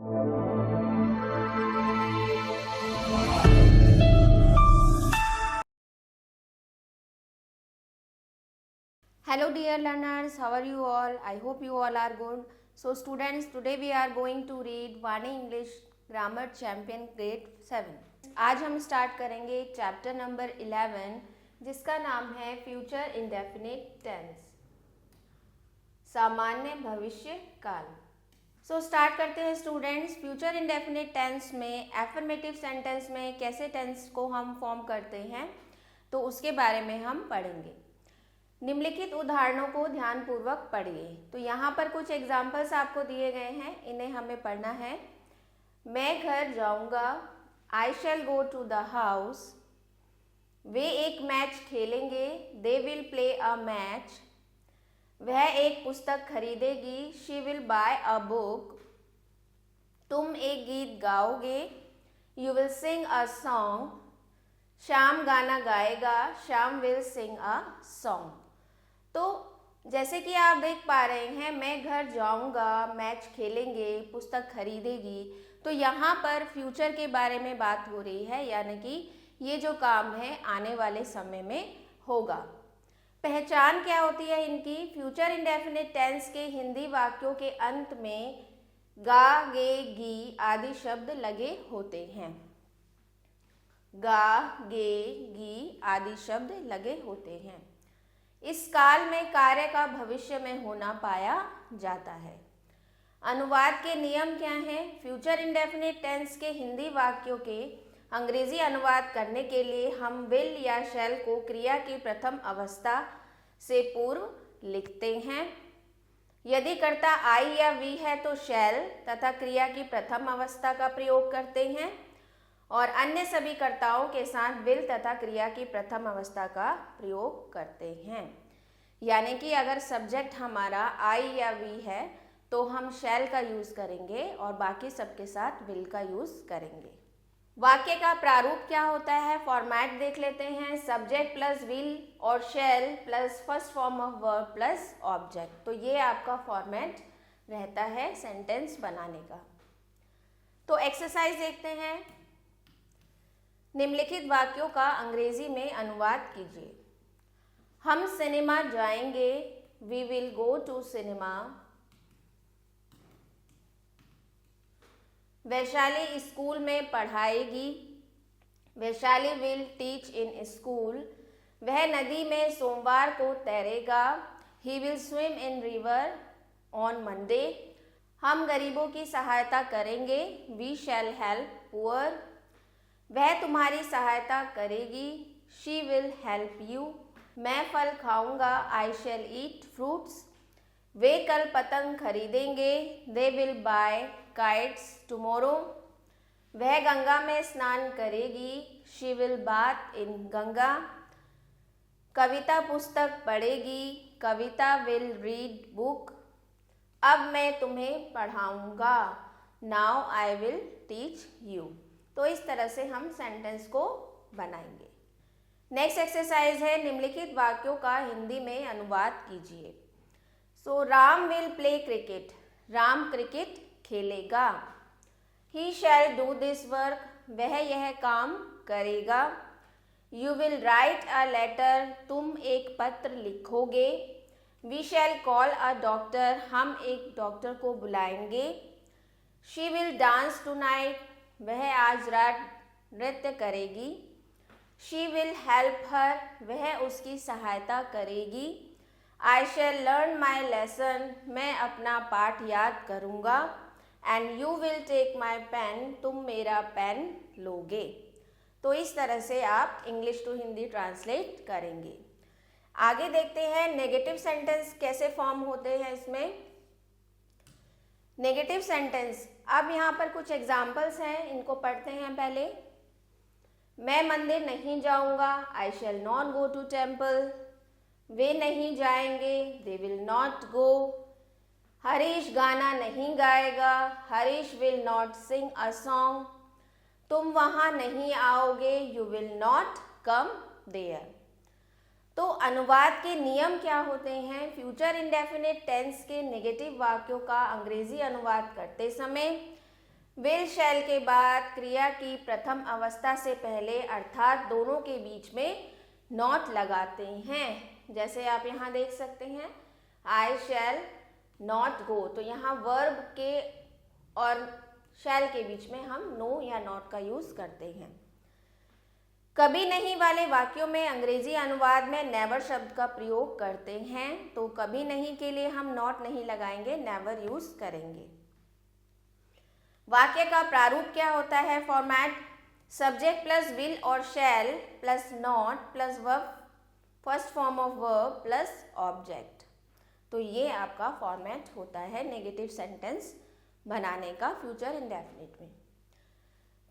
Hello dear learners, how are you all? I hope you all are good. So students, today we are going to read Vani English Grammar Champion Grade 7. आज हम start करेंगे chapter number 11 जिसका नाम है future indefinite tense, सामान्य भविष्य काल। So start करते हैं स्टूडेंट्स। फ्यूचर इंडेफिनिट टेंस में एफर्मेटिव सेंटेंस में कैसे टेंस को हम फॉर्म करते हैं तो उसके बारे में हम पढ़ेंगे। निम्नलिखित उदाहरणों को ध्यानपूर्वक पढ़िए। तो यहाँ पर कुछ एग्जाम्पल्स आपको दिए गए हैं, इन्हें हमें पढ़ना है। मैं घर जाऊँगा, I shall go to the house. वे एक मैच खेलेंगे, they will play a match. वह एक पुस्तक खरीदेगी, she will buy a book. तुम एक गीत गाओगे, you will sing a song. Shyam गाना गाएगा, Shyam will sing a song. तो जैसे कि आप देख पा रहे हैं, मैं घर जाऊंगा, मैच खेलेंगे, पुस्तक खरीदेगी, तो यहाँ पर फ्यूचर के बारे में बात हो रही है, यानी कि ये जो काम है आने वाले समय में होगा। पहचान क्या होती है इनकी? फ्यूचर इंडेफिनिट टेंस के हिंदी वाक्यों के अंत में गा, गे, गी आदि शब्द लगे होते हैं। गा, गे, गी आदि शब्द लगे होते हैं। इस काल में कार्य का भविष्य में होना पाया जाता है। अनुवाद के नियम क्या हैं? फ्यूचर इंडेफिनिट टेंस के हिंदी वाक्यों के अंग्रेजी अनुवाद करने के लिए हम विल या शैल को क्रिया की प्रथम अवस्था से पूर्व लिखते हैं। यदि कर्ता आई या वी है तो शैल तथा क्रिया की प्रथम अवस्था का प्रयोग करते हैं, और अन्य सभी कर्ताओं के साथ विल तथा क्रिया की प्रथम अवस्था का प्रयोग करते हैं। यानी कि अगर सब्जेक्ट हमारा आई या वी है तो हम शैल का यूज़ करेंगे और बाकी सबके साथ विल का यूज़ करेंगे। वाक्य का प्रारूप क्या होता है? फॉर्मेट देख लेते हैं। सब्जेक्ट प्लस विल और शैल plus first form of verb plus object. तो ये आपका फॉर्मेट रहता है सेंटेंस बनाने का। तो एक्सरसाइज देखते हैं। निम्नलिखित वाक्यों का अंग्रेजी में अनुवाद कीजिए। हम सिनेमा जाएंगे, we will go to cinema. Vaishali school में पढ़ाएगी, Vaishali will teach in school. वह नदी में सोमवार को तैरेगा, he will swim in river on Monday. हम गरीबों की सहायता करेंगे, वी शैल हेल्प पुअर। वह तुम्हारी सहायता करेगी, शी विल हेल्प यू। मैं फल खाऊंगा, आई शैल ईट फ्रूट्स। वे कल पतंग खरीदेंगे, they will buy kites tomorrow. वह गंगा में स्नान करेगी, she will bath in Ganga. Kavita पुस्तक पढ़ेगी, कविता विल रीड बुक। अब मैं तुम्हें पढ़ाऊंगा, now I will teach you. तो इस तरह से हम सेंटेंस को बनाएंगे। नेक्स्ट एक्सरसाइज है, निम्नलिखित वाक्यों का हिंदी में अनुवाद कीजिए। So Ram will play cricket, Ram cricket खेलेगा। He shall do this work, वह यह काम करेगा। You will write a letter, तुम एक पत्र लिखोगे। We shall call a doctor, हम एक डॉक्टर को बुलाएंगे। शी विल डांस टुनाइट, वह आज रात नृत्य करेगी। शी विल हेल्प हर, वह उसकी सहायता करेगी। आई शैल लर्न माई लेसन, मैं अपना पाठ याद करूँगा। And you will take my pen, तुम मेरा पेन लोगे। तो इस तरह से आप इंग्लिश टू हिंदी ट्रांसलेट करेंगे। आगे देखते हैं नेगेटिव सेंटेंस कैसे फॉर्म होते हैं इसमें। नेगेटिव सेंटेंस, अब यहाँ पर कुछ एग्जाम्पल्स हैं, इनको पढ़ते हैं पहले। मैं मंदिर नहीं जाऊँगा, I shall not go to temple. वे नहीं जाएंगे, they will not go. Harish गाना नहीं गाएगा, Harish will not sing a song. तुम वहाँ नहीं आओगे, you will not come there. तो अनुवाद के नियम क्या होते हैं? फ्यूचर इंडेफिनिट टेंस के नेगेटिव वाक्यों का अंग्रेजी अनुवाद करते समय विल शैल के बाद क्रिया की प्रथम अवस्था से पहले अर्थात दोनों के बीच में नॉट लगाते हैं। जैसे आप यहाँ देख सकते हैं, आई शैल नॉट गो, तो यहाँ वर्ब के और शैल के बीच में हम नो या नॉट का यूज करते हैं। कभी नहीं वाले वाक्यों में अंग्रेजी अनुवाद में नेवर शब्द का प्रयोग करते हैं, तो कभी नहीं के लिए हम नॉट नहीं लगाएंगे, नेवर यूज करेंगे। वाक्य का प्रारूप क्या होता है? फॉर्मेट सब्जेक्ट प्लस विल और शैल plus not plus verb, first form of verb plus object. तो ये आपका फॉर्मेट होता है नेगेटिव सेंटेंस बनाने का फ्यूचर इंडेफिनिट में।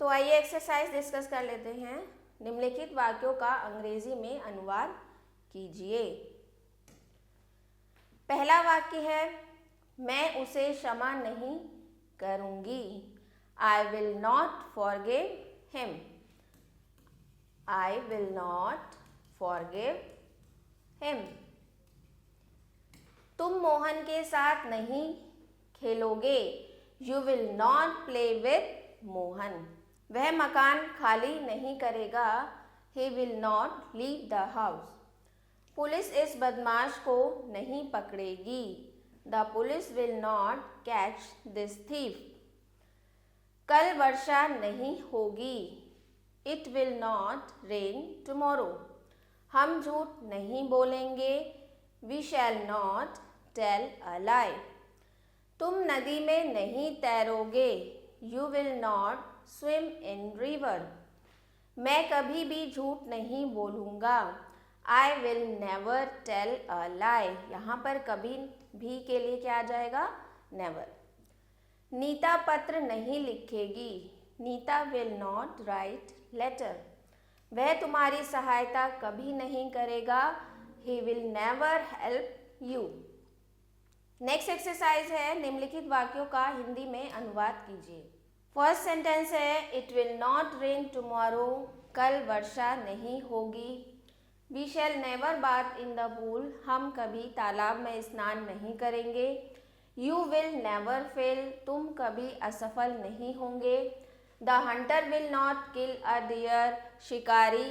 तो आइए एक्सरसाइज डिस्कस कर लेते हैं। निम्नलिखित वाक्यों का अंग्रेजी में अनुवाद कीजिए। पहला वाक्य है, मैं उसे क्षमा नहीं करूंगी। I will not forgive him. I will not forgive him. तुम मोहन के साथ नहीं खेलोगे। You will not play with Mohan. वह मकान खाली नहीं करेगा। He will not leave the house. Police इस बदमाश को नहीं पकड़ेगी। The police will not catch this thief. कल वर्षा नहीं होगी। It will not rain tomorrow. हम झूठ नहीं बोलेंगे। We shall not tell a lie. तुम नदी में नहीं तैरोगे। You will not swim in river. मैं कभी भी झूठ नहीं बोलूँगा। I will never tell a lie. यहाँ पर कभी भी के लिए क्या आ जाएगा? never. नीता पत्र नहीं लिखेगी। Nita will not write letter. वह तुम्हारी सहायता कभी नहीं करेगा। He will never help you. Next exercise है, निम्नलिखित वाक्यों का हिंदी में अनुवाद कीजिए। फर्स्ट सेंटेंस है, it will not rain tomorrow. कल वर्षा नहीं होगी। We shall never bath in the pool. हम कभी तालाब में स्नान नहीं करेंगे। You will never fail. तुम कभी असफल नहीं होंगे। The hunter will not kill a deer. शिकारी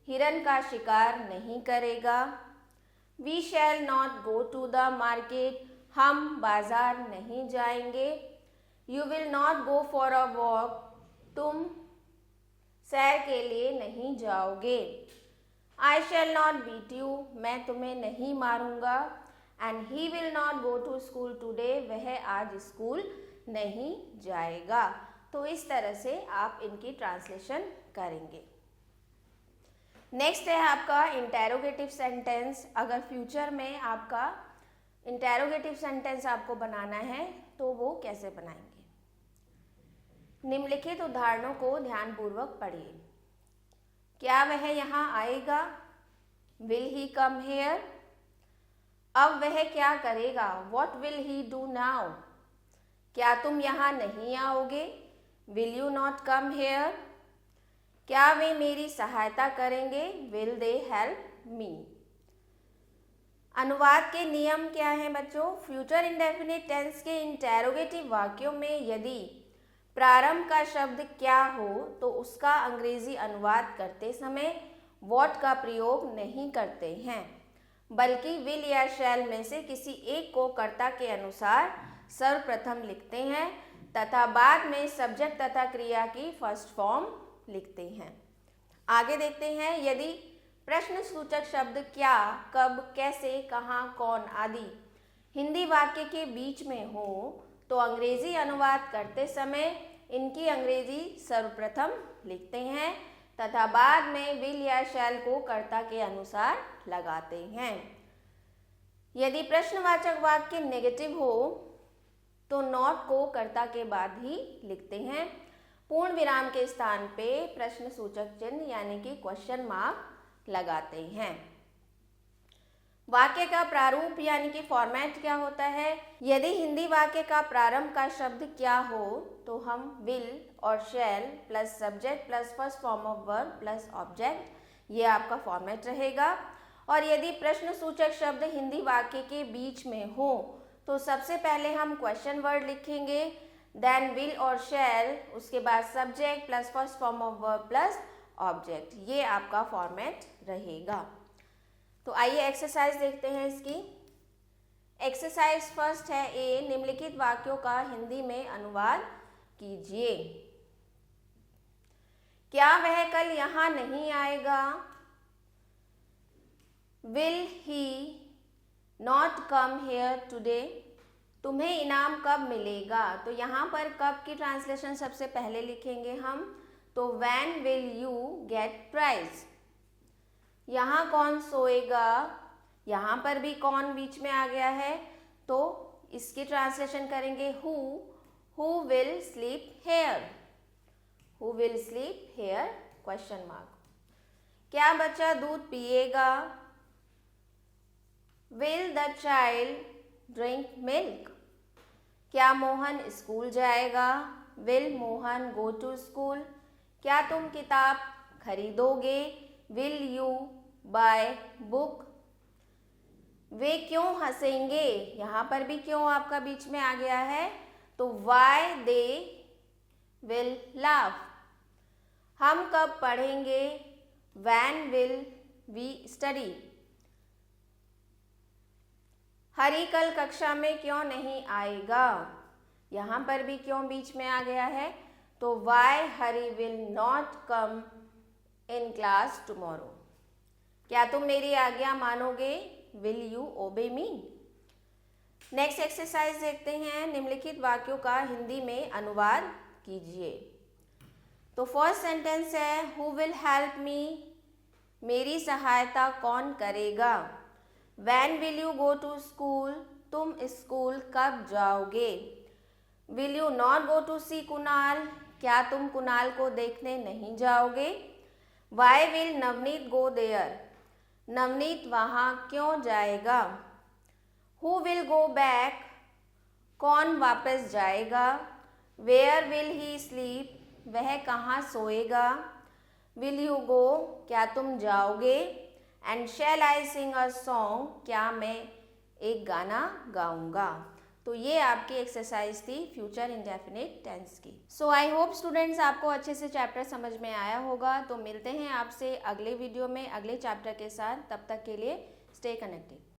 हिरन का शिकार नहीं करेगा। We shall not go to the market. हम बाजार नहीं जाएंगे। You will not go for a walk. तुम सैर के लिए नहीं जाओगे। I shall not beat you. मैं तुम्हें नहीं मारूंगा। And he will not go to school today. वह आज स्कूल नहीं जाएगा। तो इस तरह से आप इनकी ट्रांसलेशन करेंगे। नेक्स्ट है आपका इंटेरोगेटिव सेंटेंस। अगर फ्यूचर में आपका इंटेरोगेटिव सेंटेंस आपको बनाना है तो वो कैसे बनाएंगे? निम्नलिखित उदाहरणों को ध्यानपूर्वक पढ़िए। क्या वह यहाँ आएगा? Will he come here? अब वह क्या करेगा? What will he do now? क्या तुम यहाँ नहीं आओगे? Will you not come here? क्या वे मेरी सहायता करेंगे? Will they help me? अनुवाद के नियम क्या हैं बच्चों? फ्यूचर इंडेफिनिट टेंस के इंटेरोगेटिव वाक्यों में यदि प्रारंभ का शब्द क्या हो तो उसका अंग्रेजी अनुवाद करते समय वॉट का प्रयोग नहीं करते हैं, बल्कि विल या शैल में से किसी एक को कर्ता के अनुसार सर्वप्रथम लिखते हैं तथा बाद में सब्जेक्ट तथा क्रिया की फर्स्ट फॉर्म लिखते हैं। आगे देखते हैं, यदि प्रश्न सूचक शब्द क्या, कब, कैसे, कहाँ, कौन आदि हिंदी वाक्य के बीच में हो तो अंग्रेजी अनुवाद करते समय इनकी अंग्रेजी सर्वप्रथम लिखते हैं तथा बाद में विल या शैल को कर्ता के अनुसार लगाते हैं। यदि प्रश्नवाचक वाक्य नेगेटिव हो तो नॉट को कर्ता के बाद ही लिखते हैं। पूर्ण विराम के स्थान पे प्रश्न सूचक चिन्ह यानी कि क्वेश्चन मार्क लगाते हैं। वाक्य का प्रारूप यानी कि फॉर्मेट क्या होता है? यदि हिंदी वाक्य का प्रारंभ का शब्द क्या हो तो हम विल और शैल plus subject plus first form of verb plus object, ये आपका फॉर्मेट रहेगा। और यदि प्रश्न सूचक शब्द हिंदी वाक्य के बीच में हो तो सबसे पहले हम क्वेश्चन वर्ड लिखेंगे देन विल और शैल, उसके बाद subject plus first form of verb plus object, ये आपका फॉर्मेट रहेगा। तो आइए एक्सरसाइज देखते हैं इसकी। एक्सरसाइज फर्स्ट है ए, निम्नलिखित वाक्यों का हिंदी में अनुवाद कीजिए। क्या वह कल यहाँ नहीं आएगा? Will he not come here today? तुम्हें इनाम कब मिलेगा? तो यहाँ पर कब की ट्रांसलेशन सबसे पहले लिखेंगे हम, तो when will you get prize. यहाँ कौन सोएगा? यहाँ पर भी कौन बीच में आ गया है, तो इसकी ट्रांसलेशन करेंगे who will sleep here, who will sleep here question mark. क्या बच्चा दूध पिएगा? Will the child drink milk? क्या मोहन स्कूल जाएगा? Will Mohan go to school? क्या तुम किताब खरीदोगे? Will you buy book? वे क्यों हंसेंगे? यहाँ पर भी क्यों आपका बीच में आ गया है, तो वाई दे विल लाफ? हम कब पढ़ेंगे? When will we study? Hari कल कक्षा में क्यों नहीं आएगा? यहाँ पर भी क्यों बीच में आ गया है, तो why Hari will not come in class tomorrow? क्या तुम मेरी आज्ञा मानोगे? विल यू ओबे मी? नेक्स्ट एक्सरसाइज देखते हैं, निम्नलिखित वाक्यों का हिंदी में अनुवाद कीजिए। तो फर्स्ट सेंटेंस है हु विल हेल्प मी? मेरी सहायता कौन करेगा? When will you go to school? तुम स्कूल कब जाओगे? Will you not go to see Kunal? क्या तुम कुणाल को देखने नहीं जाओगे? Why will Navneet go there? Navneet वहाँ क्यों जाएगा? Who will go back? कौन वापस जाएगा? Where will he sleep? वह कहाँ सोएगा? Will you go? क्या तुम जाओगे? And shell I sing a song? क्या मैं एक गाना गाऊंगा? तो ये आपकी एक्सरसाइज थी फ्यूचर इंडेफिनिट टेंस की। सो आई होप स्टूडेंट्स आपको अच्छे से चैप्टर समझ में आया होगा। तो मिलते हैं आपसे अगले वीडियो में अगले चैप्टर के साथ, तब तक के लिए स्टे कनेक्टेड।